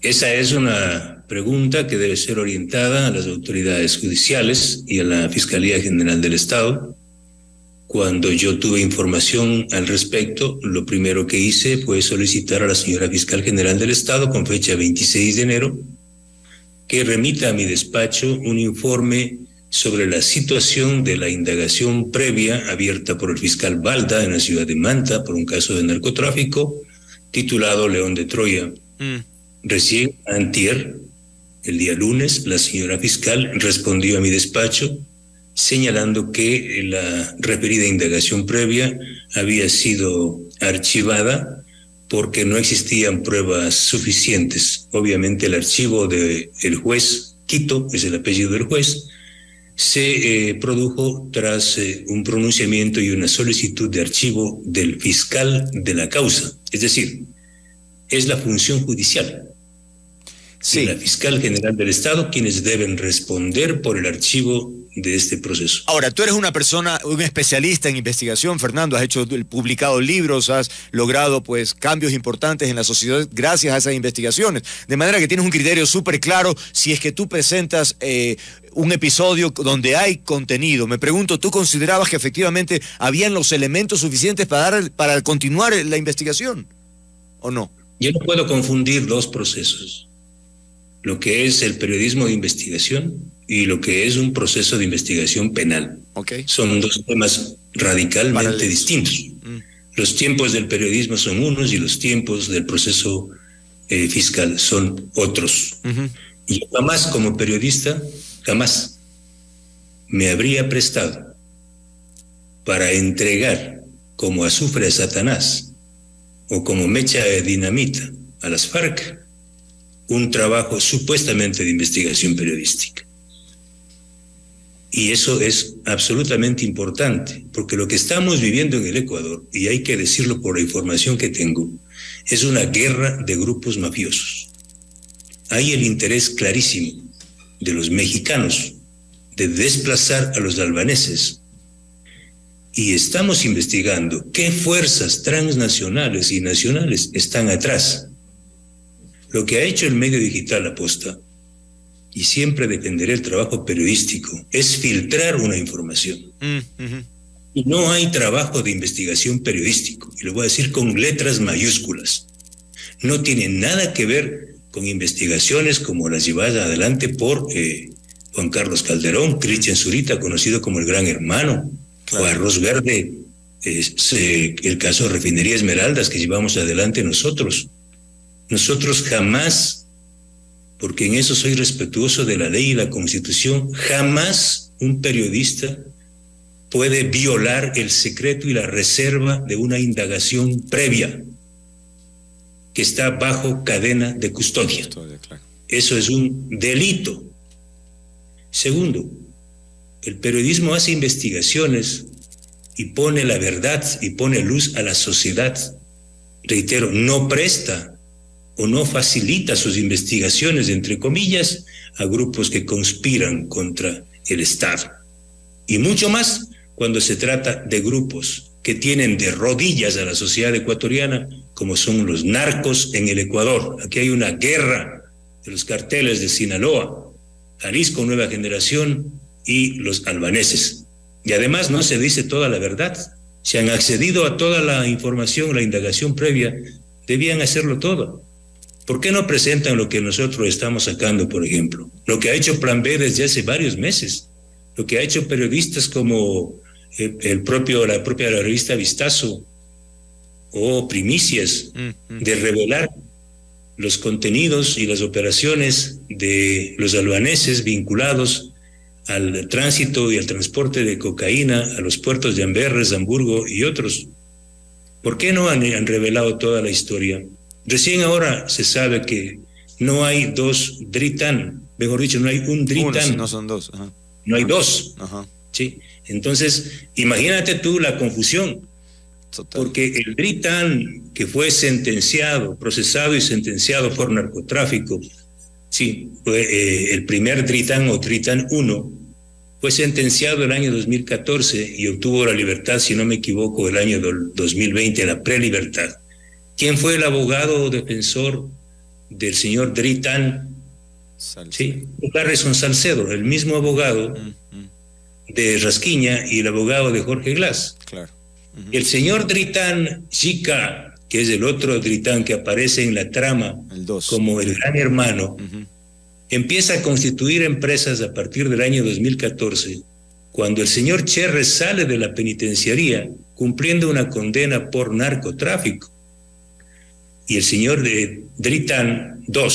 Esa es una pregunta que debe ser orientada a las autoridades judiciales y a la Fiscalía General del Estado. Cuando yo tuve información al respecto, lo primero que hice fue solicitar a la señora Fiscal General del Estado, con fecha 26 de enero, que remita a mi despacho un informe sobre la situación de la indagación previa abierta por el fiscal Balda en la ciudad de Manta por un caso de narcotráfico titulado León de Troya. Recién antier, el día lunes, la señora fiscal respondió a mi despacho señalando que la referida indagación previa había sido archivada porque no existían pruebas suficientes. Obviamente el archivo del juez, Quito es el apellido del juez, se produjo tras un pronunciamiento y una solicitud de archivo del fiscal de la causa. Es decir, es la función judicial. Sí. Y la fiscal general del Estado quienes deben responder por el archivo de este proceso. Ahora, tú eres una persona, un especialista en investigación, Fernando, has publicado libros, has logrado pues cambios importantes en la sociedad gracias a esas investigaciones, de manera que tienes un criterio súper claro si es que tú presentas un episodio donde hay contenido. Me pregunto, ¿tú considerabas que efectivamente habían los elementos suficientes para continuar la investigación o no? Yo no puedo confundir dos procesos, lo que es el periodismo de investigación y lo que es un proceso de investigación penal. Okay. Son dos temas radicalmente distintos. Los tiempos del periodismo son unos y los tiempos del proceso fiscal son otros. Y yo jamás como periodista, jamás me habría prestado para entregar como azufre a Satanás o como mecha de dinamita a las FARC un trabajo supuestamente de investigación periodística. Y eso es absolutamente importante, porque lo que estamos viviendo en el Ecuador, y hay que decirlo por la información que tengo, es una guerra de grupos mafiosos. Hay el interés clarísimo de los mexicanos de desplazar a los albaneses, y estamos investigando qué fuerzas transnacionales y nacionales están atrás. Lo que ha hecho el medio digital Aposta, y siempre defenderé el trabajo periodístico, es filtrar una información. Y no hay trabajo de investigación periodístico, y lo voy a decir con letras mayúsculas. No tiene nada que ver con investigaciones como las llevadas adelante por Juan Carlos Calderón, Cristian Zurita, conocido como el Gran Hermano, o Arroz Verde, el caso de Refinería Esmeraldas que llevamos adelante nosotros. Nosotros jamás, porque en eso soy respetuoso de la ley y la Constitución, jamás un periodista puede violar el secreto y la reserva de una indagación previa que está bajo cadena de custodia. Eso es un delito. Segundo, el periodismo hace investigaciones y pone la verdad y pone luz a la sociedad. Reitero, no presta o no facilita sus investigaciones, entre comillas, a grupos que conspiran contra el Estado. Y mucho más cuando se trata de grupos que tienen de rodillas a la sociedad ecuatoriana, como son los narcos en el Ecuador. Aquí hay una guerra de los carteles de Sinaloa, Jalisco Nueva Generación y los albaneses. Y además no se dice toda la verdad. Si han accedido a toda la información, la indagación previa, debían hacerlo todo. ¿Por qué no presentan lo que nosotros estamos sacando, por ejemplo? Lo que ha hecho Plan B desde hace varios meses, lo que ha hecho periodistas como la propia revista Vistazo o Primicias, de revelar los contenidos y las operaciones de los albaneses vinculados al tránsito y al transporte de cocaína a los puertos de Amberes, Hamburgo y otros. ¿Por qué no han revelado toda la historia? Recién ahora se sabe que no hay dos Dritan, mejor dicho, no hay un Dritan. Uno, no son dos. Ajá. No hay dos. Ajá. ¿Sí? Entonces, imagínate tú la confusión. Total. Porque el Dritan que fue sentenciado, procesado y sentenciado por narcotráfico, sí, fue el primer Dritan o Dritan 1, fue sentenciado el año 2014 y obtuvo la libertad, si no me equivoco, el año 2020, la prelibertad. ¿Quién fue el abogado defensor del señor Dritán, ¿sí? Harrison Salcedo, el mismo abogado de Rasquiña y el abogado de Jorge Glass. Claro. El señor Dritán Chica, que es el otro Dritán que aparece en la trama como el gran hermano, empieza a constituir empresas a partir del año 2014, cuando el señor Cherres sale de la penitenciaría cumpliendo una condena por narcotráfico. Y el señor Dritán II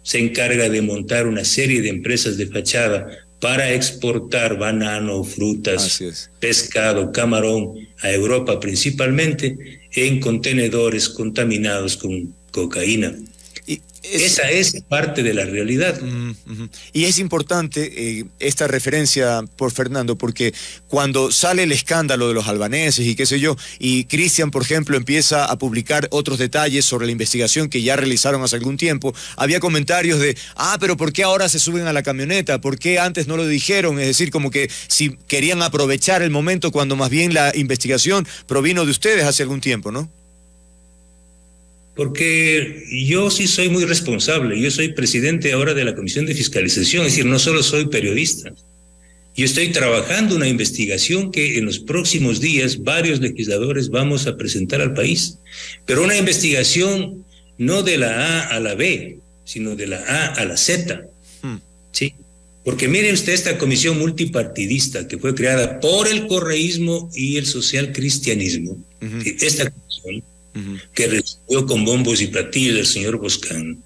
se encarga de montar una serie de empresas de fachada para exportar banano, frutas, pescado, camarón a Europa principalmente en contenedores contaminados con cocaína. Esa es parte de la realidad. Y es importante esta referencia por Fernando, porque cuando sale el escándalo de los albaneses y qué sé yo, y Cristian, por ejemplo, empieza a publicar otros detalles sobre la investigación que ya realizaron hace algún tiempo, había comentarios de, pero ¿por qué ahora se suben a la camioneta? ¿Por qué antes no lo dijeron? Es decir, como que si querían aprovechar el momento cuando más bien la investigación provino de ustedes hace algún tiempo, ¿no? Porque yo sí soy muy responsable, yo soy presidente ahora de la Comisión de Fiscalización, es decir, no solo soy periodista, yo estoy trabajando una investigación que en los próximos días varios legisladores vamos a presentar al país, pero una investigación no de la A a la B, sino de la A a la Z, ¿sí? Porque miren usted esta comisión multipartidista que fue creada por el correísmo y el socialcristianismo, esta comisión, que recibió con bombos y platillos del señor Boscán.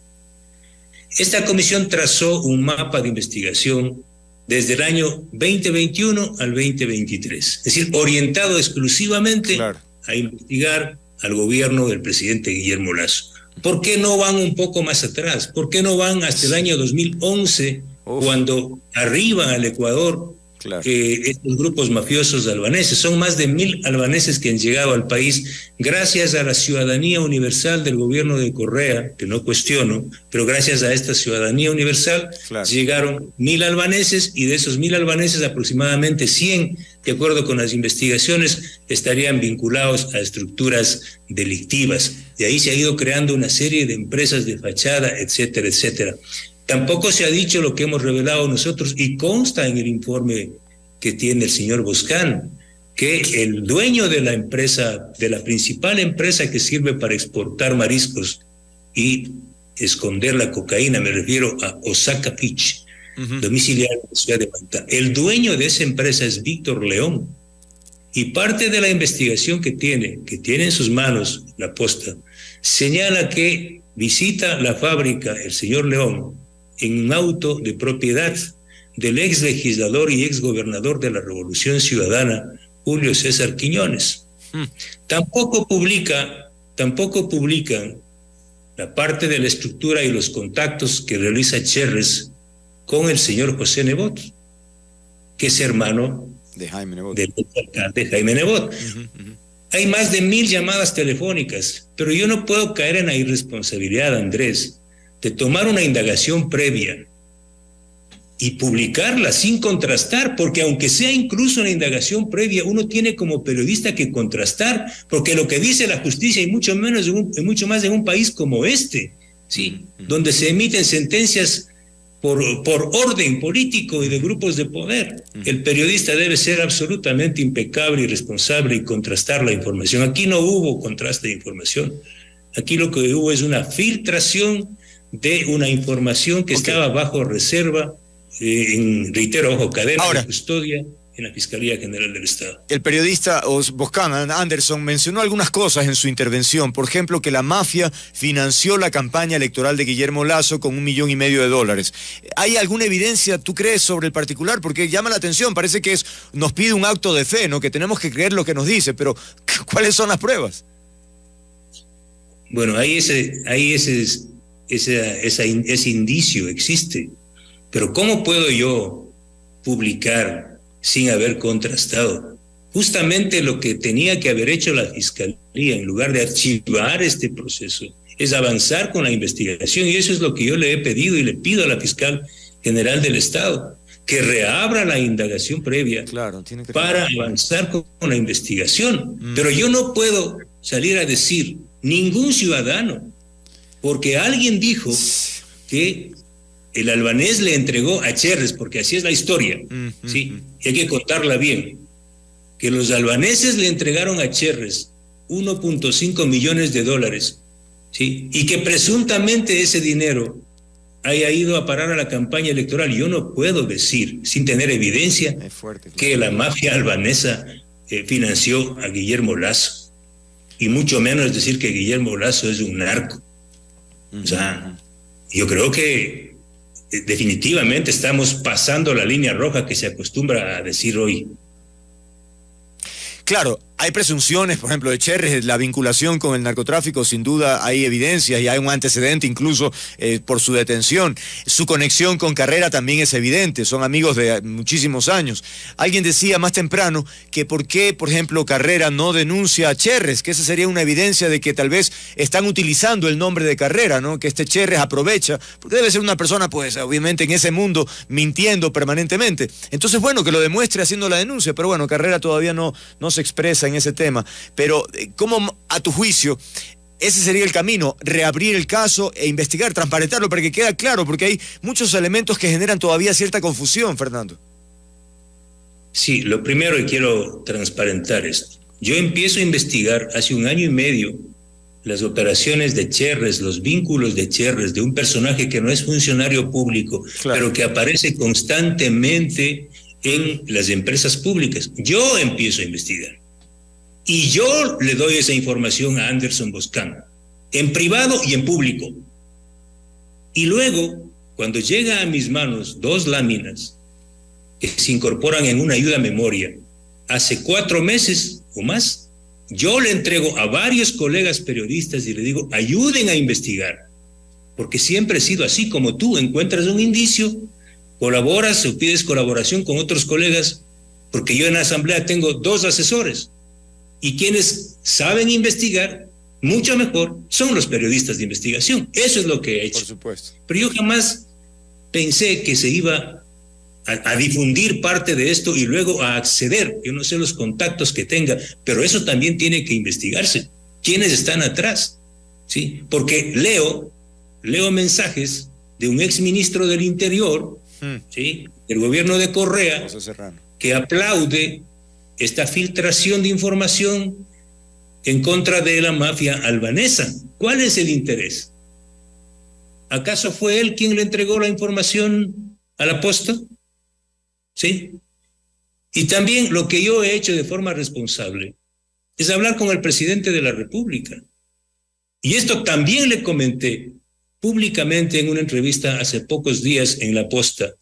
Esta comisión trazó un mapa de investigación desde el año 2021 al 2023, es decir, orientado exclusivamente a investigar al gobierno del presidente Guillermo Lasso. ¿Por qué no van un poco más atrás? ¿Por qué no van hasta el año 2011, cuando arriban al Ecuador estos grupos mafiosos albaneses? Son más de 1,000 albaneses que han llegado al país gracias a la ciudadanía universal del gobierno de Correa, que no cuestiono, pero gracias a esta ciudadanía universal llegaron 1,000 albaneses, y de esos 1,000 albaneses aproximadamente 100, de acuerdo con las investigaciones, estarían vinculados a estructuras delictivas. De ahí se ha ido creando una serie de empresas de fachada, etcétera, etcétera. Tampoco se ha dicho lo que hemos revelado nosotros, y consta en el informe que tiene el señor Boscán, que el dueño de la empresa, de la principal empresa que sirve para exportar mariscos y esconder la cocaína, me refiero a Osaka Fish, domiciliario en la ciudad de Manta, el dueño de esa empresa es Víctor León, y parte de la investigación que tiene en sus manos la posta, señala que visita la fábrica el señor León en un auto de propiedad del ex legislador y ex gobernador de la Revolución Ciudadana, Julio César Quiñones. Tampoco publican la parte de la estructura y los contactos que realiza Cherres con el señor José Nebot, que es hermano de Jaime Nebot. Del alcalde Jaime Nebot. Hay más de 1,000 llamadas telefónicas, pero yo no puedo caer en la irresponsabilidad, Andrés, de tomar una indagación previa y publicarla sin contrastar, porque aunque sea incluso una indagación previa, uno tiene como periodista que contrastar, porque lo que dice la justicia, y mucho más en un país como este, ¿sí? Donde se emiten sentencias por orden político y de grupos de poder. El periodista debe ser absolutamente impecable y responsable y contrastar la información. Aquí no hubo contraste de información. Aquí lo que hubo es una filtración de una información que estaba bajo reserva, reitero, ojo, cadena de custodia en la Fiscalía General del Estado. El periodista Boscán Anderson mencionó algunas cosas en su intervención, por ejemplo, que la mafia financió la campaña electoral de Guillermo Lasso con $1,5 millones. ¿Hay alguna evidencia, tú crees, sobre el particular? Porque llama la atención, parece que nos pide un acto de fe, ¿no? Que tenemos que creer lo que nos dice, pero ¿cuáles son las pruebas? Bueno, ese indicio existe, pero ¿cómo puedo yo publicar sin haber contrastado? Justamente lo que tenía que haber hecho la Fiscalía, en lugar de archivar este proceso, es avanzar con la investigación, y eso es lo que yo le he pedido y le pido a la Fiscal General del Estado, que reabra la indagación previa para avanzar con la investigación. Pero yo no puedo salir a decir, ningún ciudadano porque alguien dijo que el albanés le entregó a Cherres, porque así es la historia, ¿sí? Y hay que contarla bien, que los albaneses le entregaron a Cherres 1.5 millones de dólares, ¿sí? Y que presuntamente ese dinero haya ido a parar a la campaña electoral. Yo no puedo decir, sin tener evidencia, que la mafia albanesa financió a Guillermo Lasso, y mucho menos decir que Guillermo Lasso es un narco. O sea, yo creo que definitivamente estamos pasando la línea roja que se acostumbra a decir hoy. Claro, hay presunciones, por ejemplo, de Cherres, la vinculación con el narcotráfico, sin duda hay evidencias y hay un antecedente incluso por su detención. Su conexión con Carrera también es evidente, son amigos de muchísimos años. Alguien decía más temprano que por qué, por ejemplo, Carrera no denuncia a Cherres, que esa sería una evidencia de que tal vez están utilizando el nombre de Carrera, ¿no? Que este Cherres aprovecha, porque debe ser una persona, pues, obviamente en ese mundo mintiendo permanentemente. Entonces, bueno, que lo demuestre haciendo la denuncia, pero bueno, Carrera todavía no se expresa en ese tema, pero ¿cómo, a tu juicio, ese sería el camino? Reabrir el caso e investigar, transparentarlo para que quede claro, porque hay muchos elementos que generan todavía cierta confusión, Fernando. Sí, lo primero que quiero transparentar es, yo empiezo a investigar hace 1 año y medio las operaciones de Cherres, los vínculos de Cherres, de un personaje que no es funcionario público, claro, pero que aparece constantemente en las empresas públicas. Yo empiezo a investigar. Y yo le doy esa información a Anderson Boscan, en privado y en público. Y luego, cuando llega a mis manos 2 láminas que se incorporan en una ayuda a memoria, hace 4 meses o más, yo le entrego a varios colegas periodistas y le digo, ayuden a investigar, porque siempre he sido así, como tú, encuentras un indicio, colaboras o pides colaboración con otros colegas, porque yo en la asamblea tengo 2 asesores, y quienes saben investigar mucho mejor son los periodistas de investigación. Eso es lo que he hecho. Por supuesto. Pero yo jamás pensé que se iba a difundir parte de esto y luego a acceder. Yo no sé los contactos que tenga, pero eso también tiene que investigarse. ¿Quiénes están atrás? ¿Sí? Porque leo mensajes de un exministro del Interior, ¿sí?, del gobierno de Correa, que aplaude esta filtración de información en contra de la mafia albanesa. ¿Cuál es el interés? ¿Acaso fue él quien le entregó la información al apóstol? ¿Sí? Y también lo que yo he hecho de forma responsable es hablar con el presidente de la República. Y esto también le comenté públicamente en una entrevista hace pocos días en La Posta,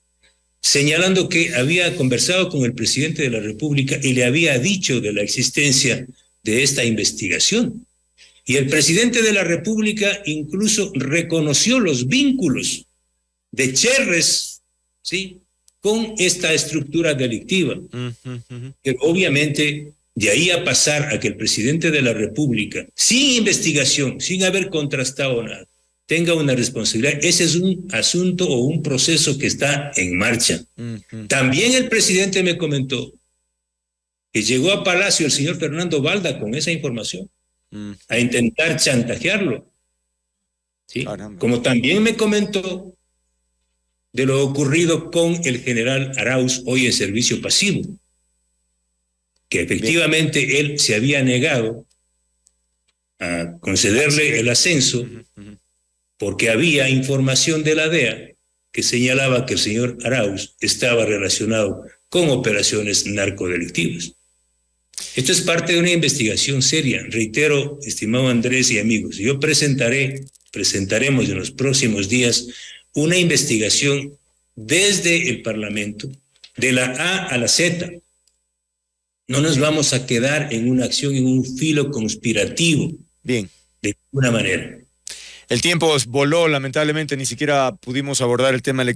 señalando que había conversado con el presidente de la República y le había dicho de la existencia de esta investigación. Y el presidente de la República incluso reconoció los vínculos de Cherres, ¿sí?, con esta estructura delictiva. Pero obviamente, de ahí a pasar a que el presidente de la República, sin investigación, sin haber contrastado nada, tenga una responsabilidad, ese es un asunto o un proceso que está en marcha. También el presidente me comentó que llegó a Palacio el señor Fernando Balda con esa información, a intentar chantajearlo, ¿sí? Como también me comentó de lo ocurrido con el general Arauz, hoy en servicio pasivo, que efectivamente él se había negado a concederle el ascenso porque había información de la DEA que señalaba que el señor Arauz estaba relacionado con operaciones narcodelictivas. Esto es parte de una investigación seria. Reitero, estimado Andrés y amigos, yo presentaremos en los próximos días una investigación desde el Parlamento, de la A a la Z. No nos vamos a quedar en una acción, en un filo conspirativo. Bien. De ninguna manera. El tiempo voló, lamentablemente ni siquiera pudimos abordar el tema electoral.